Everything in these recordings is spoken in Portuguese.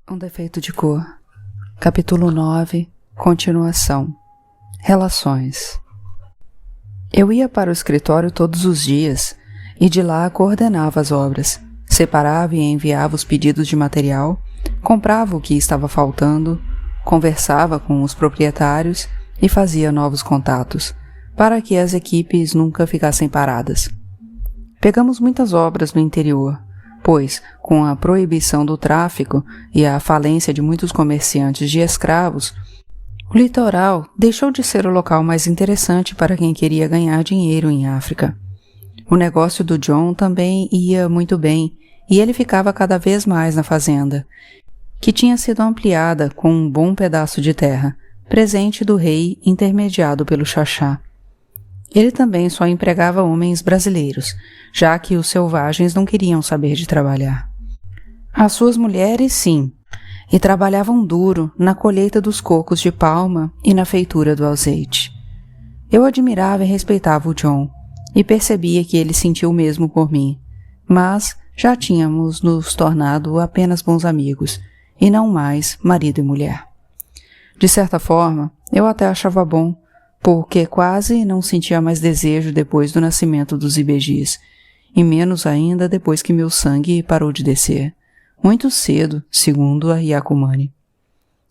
Um defeito de cor. Capítulo 9. Continuação. Relações. Eu ia para o escritório todos os dias e de lá coordenava as obras, separava e enviava os pedidos de material, comprava o que estava faltando, conversava com os proprietários e fazia novos contatos, para que as equipes nunca ficassem paradas. Pegamos muitas obras no interior, pois, com a proibição do tráfico e a falência de muitos comerciantes de escravos, o litoral deixou de ser o local mais interessante para quem queria ganhar dinheiro em África. O negócio do John também ia muito bem e ele ficava cada vez mais na fazenda, que tinha sido ampliada com um bom pedaço de terra, presente do rei intermediado pelo Xaxá. Ele também só empregava homens brasileiros, já que os selvagens não queriam saber de trabalhar. As suas mulheres, sim, e trabalhavam duro na colheita dos cocos de palma e na feitura do azeite. Eu admirava e respeitava o John, e percebia que ele sentia o mesmo por mim, mas já tínhamos nos tornado apenas bons amigos, e não mais marido e mulher. De certa forma, eu até achava bom, porque quase não sentia mais desejo depois do nascimento dos Ibejis, e menos ainda depois que meu sangue parou de descer, muito cedo, segundo a Yakumani.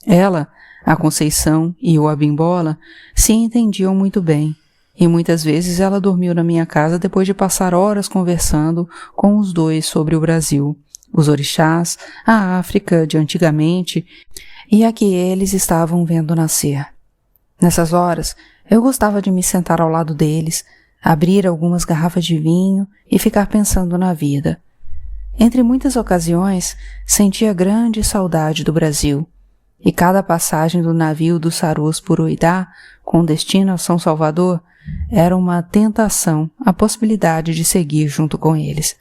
Ela, a Conceição e o Abimbola se entendiam muito bem, e muitas vezes ela dormiu na minha casa depois de passar horas conversando com os dois sobre o Brasil, os orixás, a África de antigamente e a que eles estavam vendo nascer. Nessas horas, eu gostava de me sentar ao lado deles, abrir algumas garrafas de vinho e ficar pensando na vida. Entre muitas ocasiões, sentia grande saudade do Brasil, e cada passagem do navio do Sarus por Oidá, com destino a São Salvador, era uma tentação, a possibilidade de seguir junto com eles.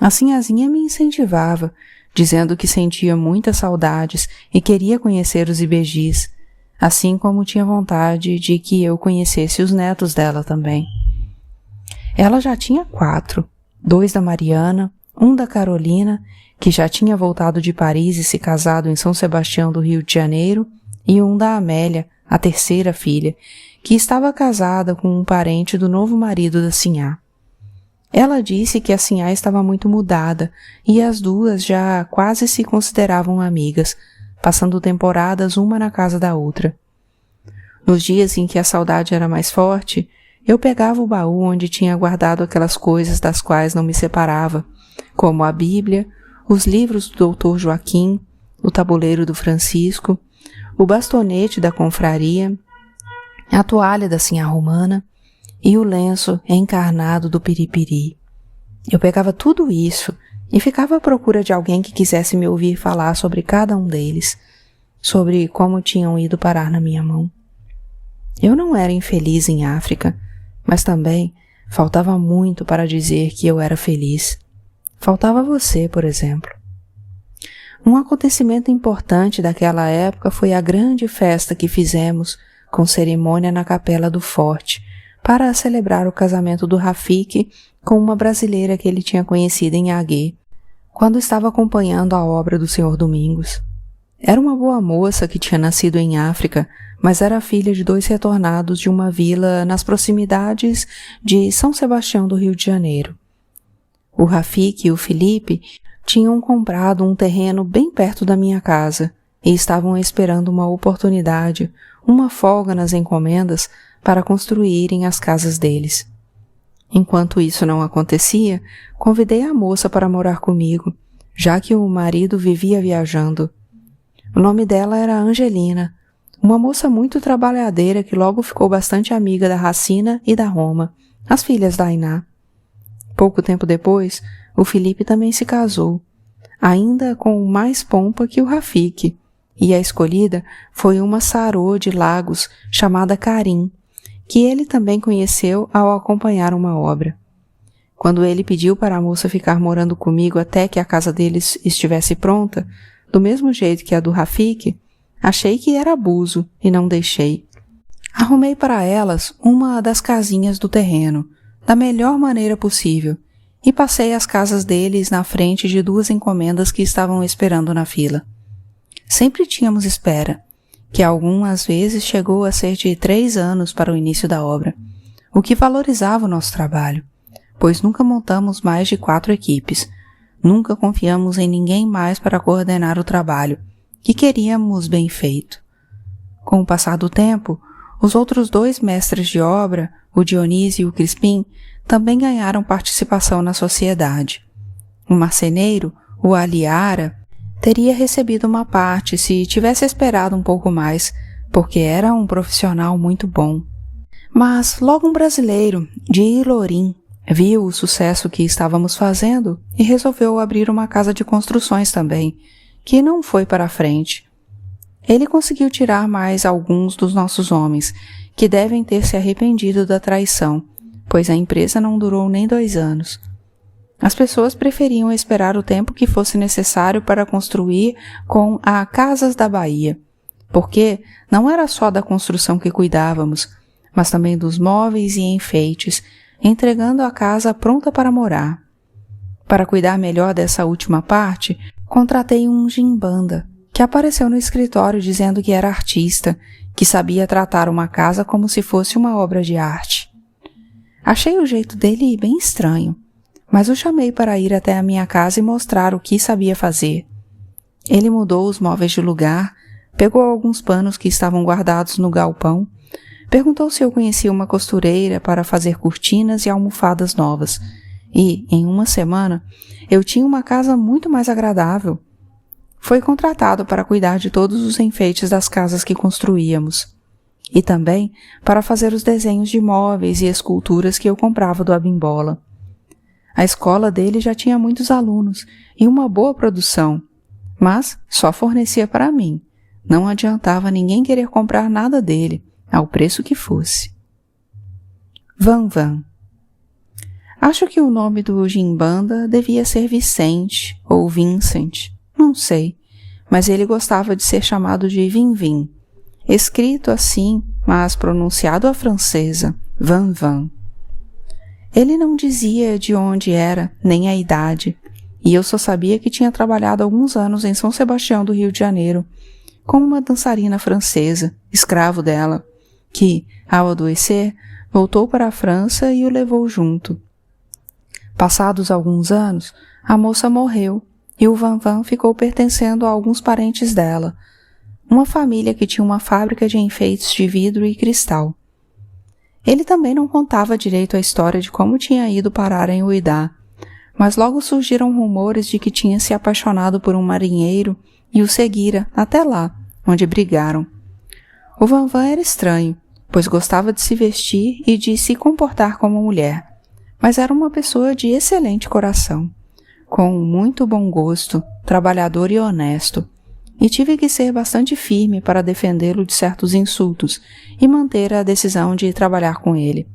A Sinhazinha me incentivava, dizendo que sentia muitas saudades e queria conhecer os Ibejis, assim como tinha vontade de que eu conhecesse os netos dela também. Ela já tinha 4, 2 da Mariana, 1 da Carolina, que já tinha voltado de Paris e se casado em São Sebastião do Rio de Janeiro, e 1 da Amélia, a 3ª filha, que estava casada com um parente do novo marido da Sinhá. Ela disse que a Sinhá estava muito mudada e as duas já quase se consideravam amigas, passando temporadas uma na casa da outra. Nos dias em que a saudade era mais forte, eu pegava o baú onde tinha guardado aquelas coisas das quais não me separava, como a Bíblia, os livros do Dr. Joaquim, o tabuleiro do Francisco, o bastonete da confraria, a toalha da Sinhá Romana e o lenço encarnado do Piripiri. Eu pegava tudo isso e ficava à procura de alguém que quisesse me ouvir falar sobre cada um deles, sobre como tinham ido parar na minha mão. Eu não era infeliz em África, mas também faltava muito para dizer que eu era feliz. Faltava você, por exemplo. Um acontecimento importante daquela época foi a grande festa que fizemos com cerimônia na capela do forte, para celebrar o casamento do Rafik com uma brasileira que ele tinha conhecido em Agué, quando estava acompanhando a obra do Sr. Domingos. Era uma boa moça que tinha nascido em África, mas era filha de 2 retornados de uma vila nas proximidades de São Sebastião do Rio de Janeiro. O Rafik e o Felipe tinham comprado um terreno bem perto da minha casa e estavam esperando uma oportunidade, uma folga nas encomendas para construírem as casas deles. Enquanto isso não acontecia, convidei a moça para morar comigo, já que o marido vivia viajando. O nome dela era Angelina, uma moça muito trabalhadeira que logo ficou bastante amiga da Racina e da Roma, as filhas da Ainá. Pouco tempo depois, o Felipe também se casou, ainda com mais pompa que o Rafik, e a escolhida foi uma sarô de Lagos chamada Karim, que ele também conheceu ao acompanhar uma obra. Quando ele pediu para a moça ficar morando comigo até que a casa deles estivesse pronta, do mesmo jeito que a do Rafik, achei que era abuso e não deixei. Arrumei para elas uma das casinhas do terreno, da melhor maneira possível, e passei as casas deles na frente de 2 encomendas que estavam esperando na fila. Sempre tínhamos espera, que algumas vezes chegou a ser de 3 anos para o início da obra, o que valorizava o nosso trabalho, pois nunca montamos mais de 4 equipes, nunca confiamos em ninguém mais para coordenar o trabalho, que queríamos bem feito. Com o passar do tempo, os outros 2 mestres de obra, o Dionísio e o Crispim, também ganharam participação na sociedade. O marceneiro, o Aliara, teria recebido uma parte se tivesse esperado um pouco mais, porque era um profissional muito bom. Mas logo um brasileiro, de Ilorim, viu o sucesso que estávamos fazendo e resolveu abrir uma casa de construções também, que não foi para a frente. Ele conseguiu tirar mais alguns dos nossos homens, que devem ter se arrependido da traição, pois a empresa não durou nem 2 anos. As pessoas preferiam esperar o tempo que fosse necessário para construir com a Casas da Bahia, porque não era só da construção que cuidávamos, mas também dos móveis e enfeites, entregando a casa pronta para morar. Para cuidar melhor dessa última parte, contratei um gimbanda, que apareceu no escritório dizendo que era artista, que sabia tratar uma casa como se fosse uma obra de arte. Achei o jeito dele bem estranho, mas o chamei para ir até a minha casa e mostrar o que sabia fazer. Ele mudou os móveis de lugar, pegou alguns panos que estavam guardados no galpão, perguntou se eu conhecia uma costureira para fazer cortinas e almofadas novas, e, em uma semana, eu tinha uma casa muito mais agradável. Foi contratado para cuidar de todos os enfeites das casas que construíamos, e também para fazer os desenhos de móveis e esculturas que eu comprava do Abimbola. A escola dele já tinha muitos alunos e uma boa produção, mas só fornecia para mim. Não adiantava ninguém querer comprar nada dele, ao preço que fosse. Vanvan. Acho que o nome do gimbanda devia ser Vicente ou Vincent, não sei, mas ele gostava de ser chamado de Vinvin, escrito assim, mas pronunciado à francesa, Vanvan. Ele não dizia de onde era, nem a idade, e eu só sabia que tinha trabalhado alguns anos em São Sebastião do Rio de Janeiro, com uma dançarina francesa, escravo dela, que, ao adoecer, voltou para a França e o levou junto. Passados alguns anos, a moça morreu e o Vanvan ficou pertencendo a alguns parentes dela, uma família que tinha uma fábrica de enfeites de vidro e cristal. Ele também não contava direito a história de como tinha ido parar em Uidá, mas logo surgiram rumores de que tinha se apaixonado por um marinheiro e o seguira até lá, onde brigaram. O Vanvan era estranho, pois gostava de se vestir e de se comportar como mulher, mas era uma pessoa de excelente coração, com muito bom gosto, trabalhador e honesto, e tive que ser bastante firme para defendê-lo de certos insultos e manter a decisão de trabalhar com ele.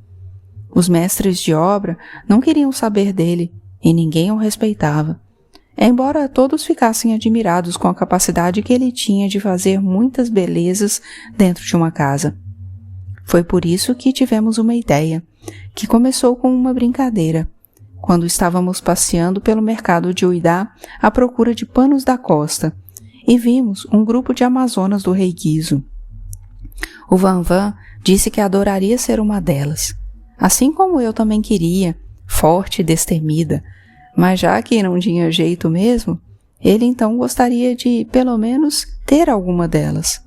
Os mestres de obra não queriam saber dele e ninguém o respeitava, embora todos ficassem admirados com a capacidade que ele tinha de fazer muitas belezas dentro de uma casa. Foi por isso que tivemos uma ideia, que começou com uma brincadeira, quando estávamos passeando pelo mercado de Uidá à procura de panos da costa, e vimos um grupo de amazonas do rei Guizo. O Vanvan disse que adoraria ser uma delas, assim como eu também queria, forte e destemida, mas já que não tinha jeito mesmo, ele então gostaria de, pelo menos, ter alguma delas.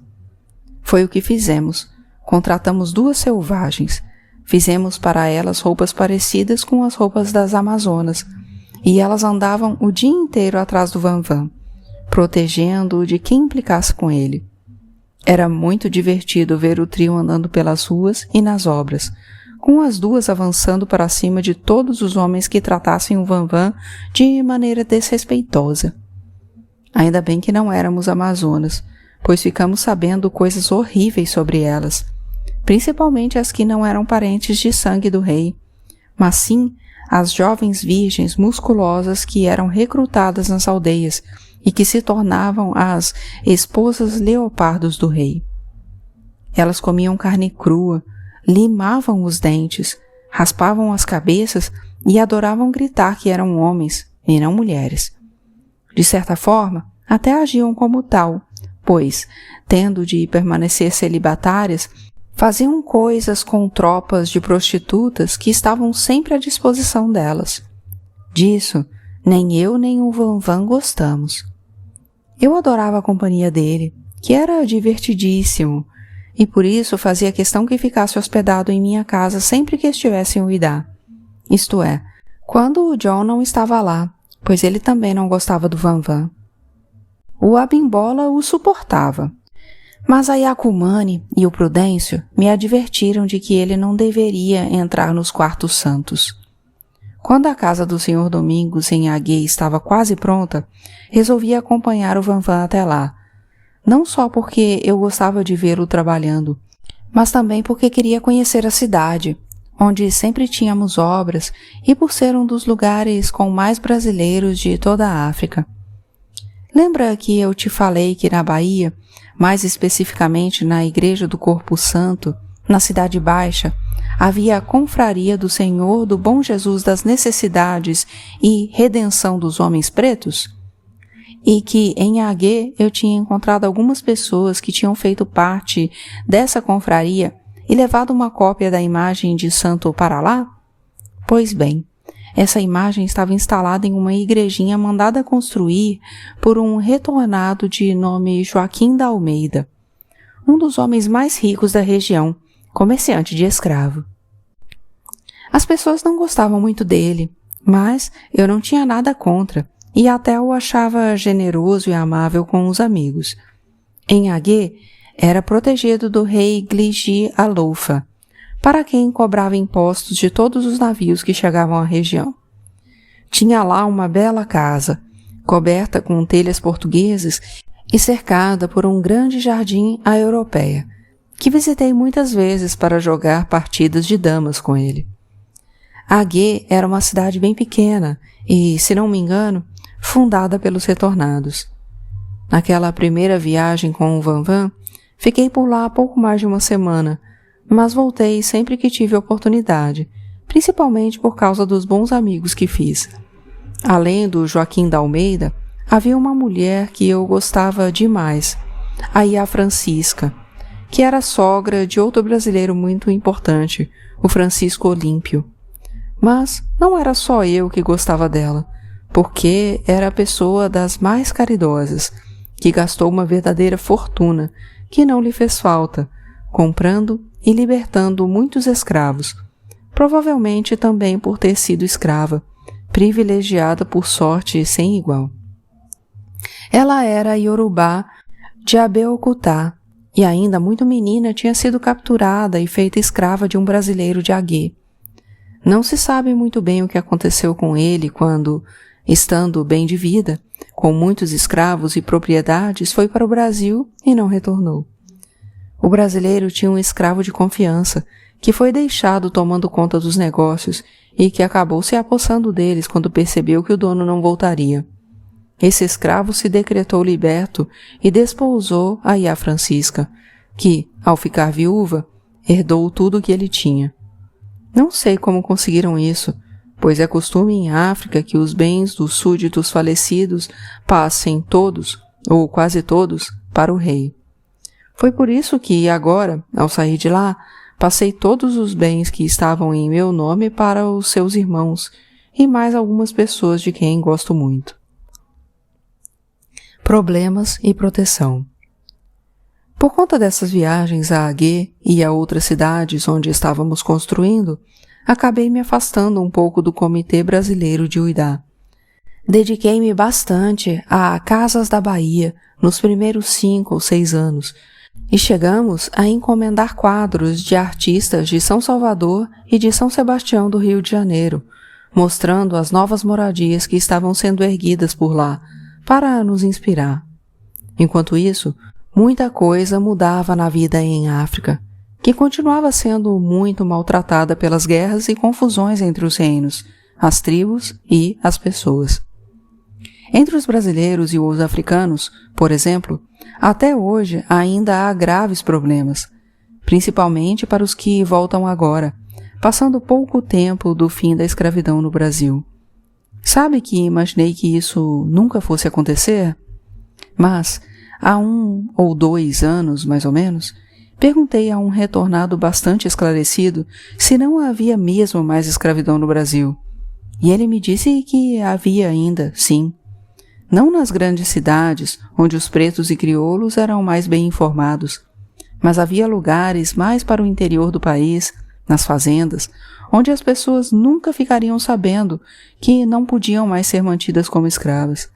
Foi o que fizemos. Contratamos 2 selvagens, fizemos para elas roupas parecidas com as roupas das amazonas, e elas andavam o dia inteiro atrás do Vanvan, protegendo-o de quem implicasse com ele. Era muito divertido ver o trio andando pelas ruas e nas obras, com as 2 avançando para cima de todos os homens que tratassem o Vanvan de maneira desrespeitosa. Ainda bem que não éramos amazonas, pois ficamos sabendo coisas horríveis sobre elas, principalmente as que não eram parentes de sangue do rei, mas sim as jovens virgens musculosas que eram recrutadas nas aldeias e que se tornavam as esposas leopardos do rei. Elas comiam carne crua, limavam os dentes, raspavam as cabeças e adoravam gritar que eram homens e não mulheres. De certa forma, até agiam como tal, pois, tendo de permanecer celibatárias, faziam coisas com tropas de prostitutas que estavam sempre à disposição delas. Disso, nem eu nem o Vanvan gostamos. Eu adorava a companhia dele, que era divertidíssimo, e por isso fazia questão que ficasse hospedado em minha casa sempre que estivesse em Uidá. Isto é, quando o John não estava lá, pois ele também não gostava do Vanvan. O Abimbola o suportava, mas a Yacumani e o Prudêncio me advertiram de que ele não deveria entrar nos quartos santos. Quando a casa do Sr. Domingos em Aguê estava quase pronta, resolvi acompanhar o Vanvan até lá, não só porque eu gostava de vê-lo trabalhando, mas também porque queria conhecer a cidade, onde sempre tínhamos obras e por ser um dos lugares com mais brasileiros de toda a África. Lembra que eu te falei que na Bahia, mais especificamente na Igreja do Corpo Santo, na Cidade Baixa, havia a confraria do Senhor do Bom Jesus das Necessidades e Redenção dos Homens Pretos? E que em Aguê eu tinha encontrado algumas pessoas que tinham feito parte dessa confraria e levado uma cópia da imagem de Santo para lá? Pois bem, essa imagem estava instalada em uma igrejinha mandada construir por um retornado de nome Joaquim da Almeida, um dos homens mais ricos da região, comerciante de escravo. As pessoas não gostavam muito dele, mas eu não tinha nada contra e até o achava generoso e amável com os amigos. Em Aguê, era protegido do rei Gligi Aloufa, para quem cobrava impostos de todos os navios que chegavam à região. Tinha lá uma bela casa, coberta com telhas portugueses e cercada por um grande jardim à europeia, que visitei muitas vezes para jogar partidas de damas com ele. Aguê era uma cidade bem pequena e, se não me engano, fundada pelos retornados. Naquela primeira viagem com o Vanvan, fiquei por lá há pouco mais de uma semana, mas voltei sempre que tive oportunidade, principalmente por causa dos bons amigos que fiz. Além do Joaquim da Almeida, havia uma mulher que eu gostava demais, a Iá Francisca, que era sogra de outro brasileiro muito importante, o Francisco Olímpio. Mas não era só eu que gostava dela, porque era a pessoa das mais caridosas, que gastou uma verdadeira fortuna, que não lhe fez falta, comprando e libertando muitos escravos, provavelmente também por ter sido escrava, privilegiada por sorte sem igual. Ela era Yorubá de Abeokutá e ainda muito menina tinha sido capturada e feita escrava de um brasileiro de Aguê. Não se sabe muito bem o que aconteceu com ele quando, estando bem de vida, com muitos escravos e propriedades, foi para o Brasil e não retornou. O brasileiro tinha um escravo de confiança, que foi deixado tomando conta dos negócios e que acabou se apossando deles quando percebeu que o dono não voltaria. Esse escravo se decretou liberto e desposou a Iá Francisca, que, ao ficar viúva, herdou tudo o que ele tinha. Não sei como conseguiram isso, pois é costume em África que os bens dos súditos falecidos passem todos, ou quase todos, para o rei. Foi por isso que, agora, ao sair de lá, passei todos os bens que estavam em meu nome para os seus irmãos e mais algumas pessoas de quem gosto muito. Problemas e proteção. Por conta dessas viagens a Aguê e a outras cidades onde estávamos construindo, acabei me afastando um pouco do Comitê Brasileiro de Uidá. Dediquei-me bastante a Casas da Bahia nos primeiros 5 ou 6 anos e chegamos a encomendar quadros de artistas de São Salvador e de São Sebastião do Rio de Janeiro, mostrando as novas moradias que estavam sendo erguidas por lá, para nos inspirar. Enquanto isso, muita coisa mudava na vida em África, que continuava sendo muito maltratada pelas guerras e confusões entre os reinos, as tribos e as pessoas. Entre os brasileiros e os africanos, por exemplo, até hoje ainda há graves problemas, principalmente para os que voltam agora, passando pouco tempo do fim da escravidão no Brasil. Sabe que imaginei que isso nunca fosse acontecer? Mas, há 1 ou 2 anos, mais ou menos, perguntei a um retornado bastante esclarecido se não havia mesmo mais escravidão no Brasil. E ele me disse que havia ainda, sim. Não nas grandes cidades, onde os pretos e crioulos eram mais bem informados, mas havia lugares mais para o interior do país, nas fazendas, onde as pessoas nunca ficariam sabendo que não podiam mais ser mantidas como escravas.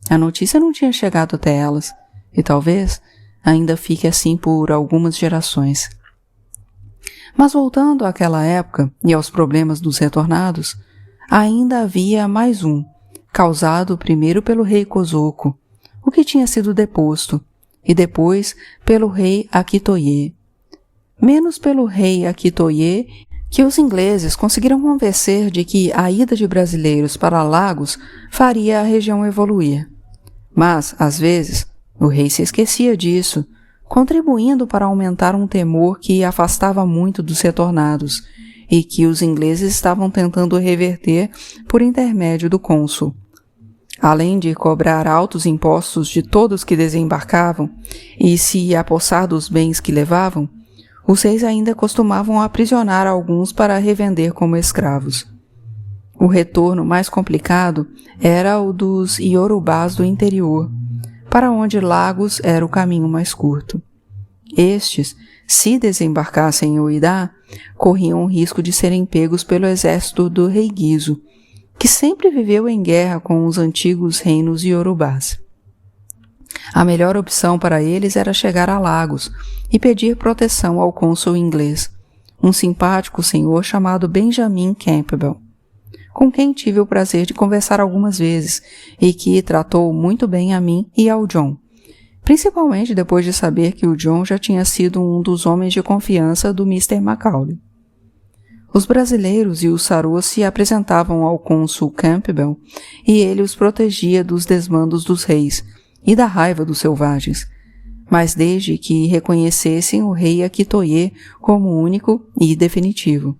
A notícia não tinha chegado até elas, e talvez ainda fique assim por algumas gerações. Mas voltando àquela época e aos problemas dos retornados, ainda havia mais um, causado primeiro pelo rei Kosoko, o que tinha sido deposto, e depois pelo rei Akitoye. Menos pelo rei Akitoye, que os ingleses conseguiram convencer de que a ida de brasileiros para Lagos faria a região evoluir. Mas, às vezes, o rei se esquecia disso, contribuindo para aumentar um temor que afastava muito dos retornados e que os ingleses estavam tentando reverter por intermédio do cônsul. Além de cobrar altos impostos de todos que desembarcavam e se apossar dos bens que levavam, os reis ainda costumavam aprisionar alguns para revender como escravos. O retorno mais complicado era o dos iorubás do interior, para onde Lagos era o caminho mais curto. Estes, se desembarcassem em Uidá, corriam o risco de serem pegos pelo exército do rei Guizo, que sempre viveu em guerra com os antigos reinos iorubás. A melhor opção para eles era chegar a Lagos e pedir proteção ao cônsul inglês, um simpático senhor chamado Benjamin Campbell, com quem tive o prazer de conversar algumas vezes e que tratou muito bem a mim e ao John, principalmente depois de saber que o John já tinha sido um dos homens de confiança do Mr. Macaulay. Os brasileiros e os sarôs se apresentavam ao cônsul Campbell e ele os protegia dos desmandos dos reis e da raiva dos selvagens, mas desde que reconhecessem o rei Akitoye como único e definitivo,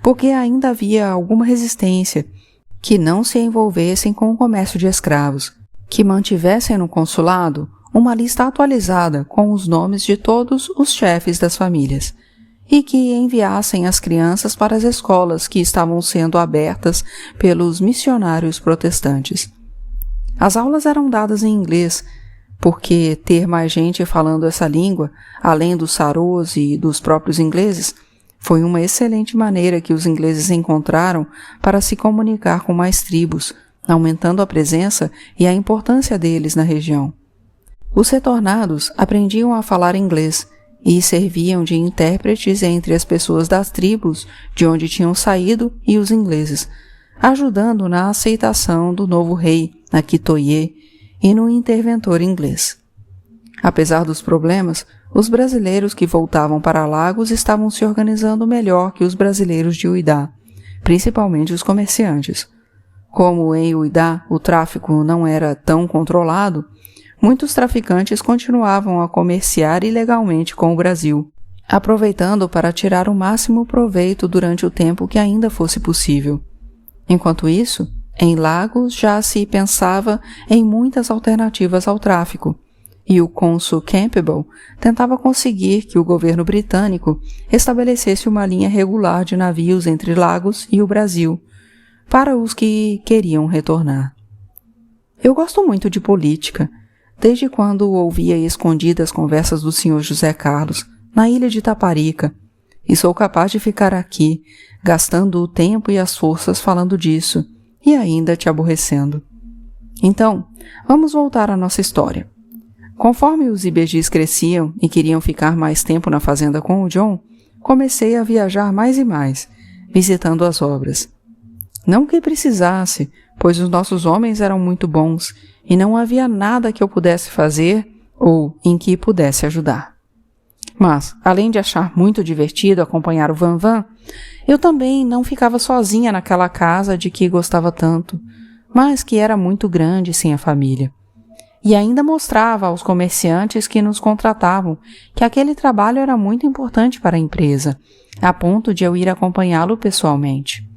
porque ainda havia alguma resistência, que não se envolvessem com o comércio de escravos, que mantivessem no consulado uma lista atualizada com os nomes de todos os chefes das famílias, e que enviassem as crianças para as escolas que estavam sendo abertas pelos missionários protestantes. As aulas eram dadas em inglês, porque ter mais gente falando essa língua, além dos sarôs e dos próprios ingleses, foi uma excelente maneira que os ingleses encontraram para se comunicar com mais tribos, aumentando a presença e a importância deles na região. Os retornados aprendiam a falar inglês e serviam de intérpretes entre as pessoas das tribos de onde tinham saído e os ingleses, ajudando na aceitação do novo rei, Akitoye, e no interventor inglês. Apesar dos problemas, os brasileiros que voltavam para Lagos estavam se organizando melhor que os brasileiros de Uidá, principalmente os comerciantes. Como em Uidá o tráfico não era tão controlado, muitos traficantes continuavam a comerciar ilegalmente com o Brasil, aproveitando para tirar o máximo proveito durante o tempo que ainda fosse possível. Enquanto isso, em Lagos já se pensava em muitas alternativas ao tráfico, e o cônsul Campbell tentava conseguir que o governo britânico estabelecesse uma linha regular de navios entre Lagos e o Brasil, para os que queriam retornar. Eu gosto muito de política, desde quando ouvia escondidas conversas do Sr. José Carlos, na ilha de Taparica, e sou capaz de ficar aqui, gastando o tempo e as forças falando disso, e ainda te aborrecendo. Então, vamos voltar à nossa história. Conforme os ibejis cresciam e queriam ficar mais tempo na fazenda com o John, comecei a viajar mais e mais, visitando as obras. Não que precisasse, pois os nossos homens eram muito bons e não havia nada que eu pudesse fazer ou em que pudesse ajudar. Mas, além de achar muito divertido acompanhar o Van-Van, eu também não ficava sozinha naquela casa de que gostava tanto, mas que era muito grande sem a família. E ainda mostrava aos comerciantes que nos contratavam que aquele trabalho era muito importante para a empresa, a ponto de eu ir acompanhá-lo pessoalmente.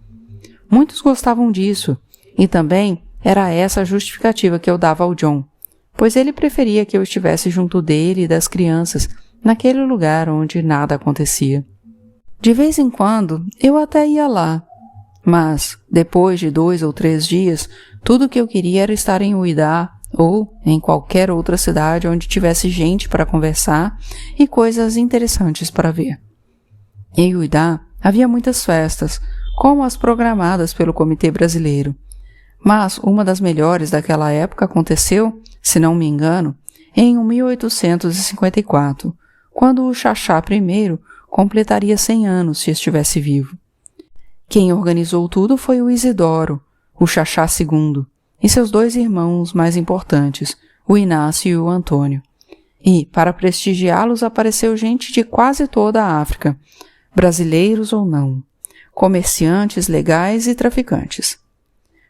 Muitos gostavam disso, e também era essa a justificativa que eu dava ao John, pois ele preferia que eu estivesse junto dele e das crianças, naquele lugar onde nada acontecia. De vez em quando, eu até ia lá, mas, depois de 2 ou 3 dias, tudo o que eu queria era estar em Uidá ou em qualquer outra cidade onde tivesse gente para conversar e coisas interessantes para ver. Em Uidá havia muitas festas, como as programadas pelo Comitê Brasileiro, mas uma das melhores daquela época aconteceu, se não me engano, em 1854, quando o Xaxá I completaria 100 anos se estivesse vivo. Quem organizou tudo foi o Isidoro, o Xaxá II, e seus 2 irmãos mais importantes, o Inácio e o Antônio. E, para prestigiá-los, apareceu gente de quase toda a África, brasileiros ou não, comerciantes legais e traficantes.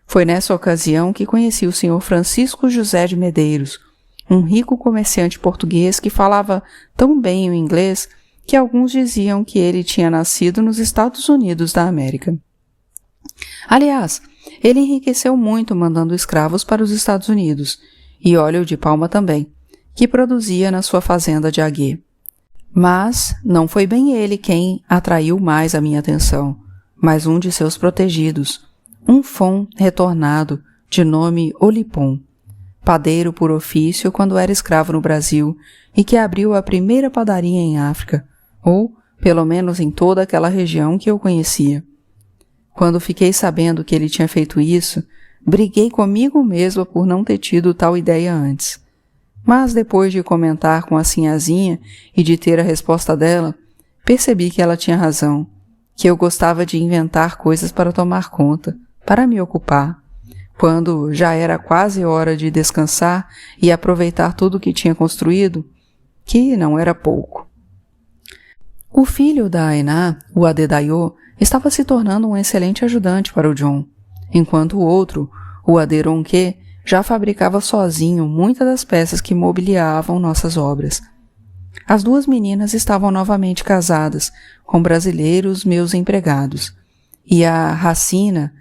Foi nessa ocasião que conheci o Sr. Francisco José de Medeiros, um rico comerciante português que falava tão bem o inglês que alguns diziam que ele tinha nascido nos Estados Unidos da América. Aliás, ele enriqueceu muito mandando escravos para os Estados Unidos, e óleo de palma também, que produzia na sua fazenda de Aguê. Mas não foi bem ele quem atraiu mais a minha atenção, mas um de seus protegidos, um Fon retornado, de nome Olipon, padeiro por ofício quando era escravo no Brasil e que abriu a primeira padaria em África, ou, pelo menos em toda aquela região que eu conhecia. Quando fiquei sabendo que ele tinha feito isso, briguei comigo mesma por não ter tido tal ideia antes. Mas depois de comentar com a sinhazinha e de ter a resposta dela, percebi que ela tinha razão, que eu gostava de inventar coisas para tomar conta, para me ocupar, quando já era quase hora de descansar e aproveitar tudo o que tinha construído, que não era pouco. O filho da Ainá, o Adedayo, estava se tornando um excelente ajudante para o John, enquanto o outro, o Aderonque, já fabricava sozinho muitas das peças que mobiliavam nossas obras. As 2 meninas estavam novamente casadas, com brasileiros meus empregados, e a Racina,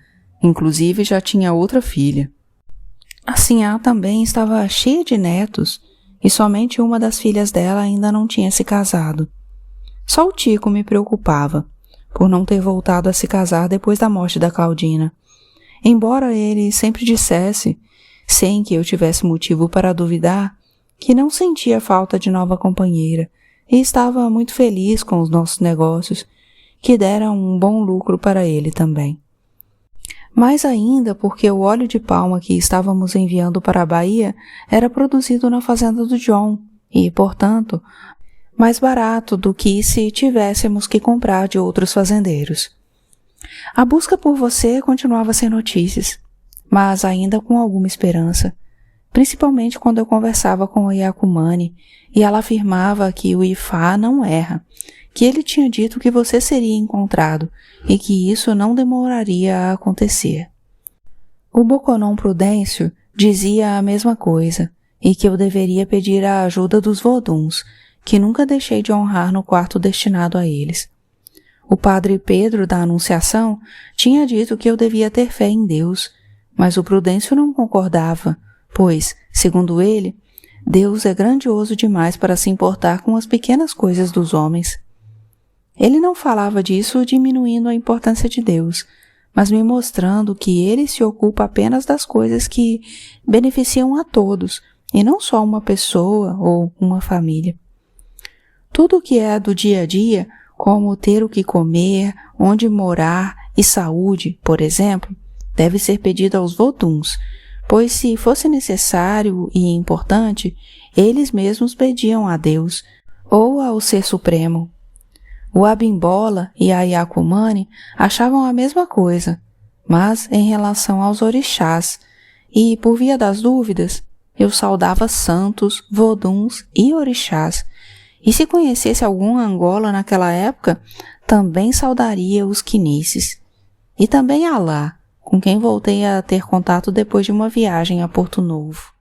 inclusive, já tinha outra filha. A Sinhá também estava cheia de netos, e somente uma das filhas dela ainda não tinha se casado. Só o Tico me preocupava, por não ter voltado a se casar depois da morte da Claudina, embora ele sempre dissesse, sem que eu tivesse motivo para duvidar, que não sentia falta de nova companheira e estava muito feliz com os nossos negócios, que deram um bom lucro para ele também. Mais ainda porque o óleo de palma que estávamos enviando para a Bahia era produzido na fazenda do John e, portanto, mais barato do que se tivéssemos que comprar de outros fazendeiros. A busca por você continuava sem notícias, mas ainda com alguma esperança, principalmente quando eu conversava com a Yacumani e ela afirmava que o Ifá não erra, que ele tinha dito que você seria encontrado e que isso não demoraria a acontecer. O Boconon Prudêncio dizia a mesma coisa e que eu deveria pedir a ajuda dos Voduns, que nunca deixei de honrar no quarto destinado a eles. O padre Pedro da Anunciação tinha dito que eu devia ter fé em Deus, mas o Prudêncio não concordava, pois, segundo ele, Deus é grandioso demais para se importar com as pequenas coisas dos homens. Ele não falava disso diminuindo a importância de Deus, mas me mostrando que ele se ocupa apenas das coisas que beneficiam a todos, e não só uma pessoa ou uma família. Tudo o que é do dia a dia, como ter o que comer, onde morar e saúde, por exemplo, deve ser pedido aos Voduns, pois se fosse necessário e importante, eles mesmos pediam a Deus ou ao Ser Supremo. O Abimbola e a Yacumani achavam a mesma coisa, mas em relação aos orixás, e por via das dúvidas, eu saudava santos, Voduns e orixás, e se conhecesse algum Angola naquela época, também saudaria os Quinices. E também Alá, com quem voltei a ter contato depois de uma viagem a Porto Novo.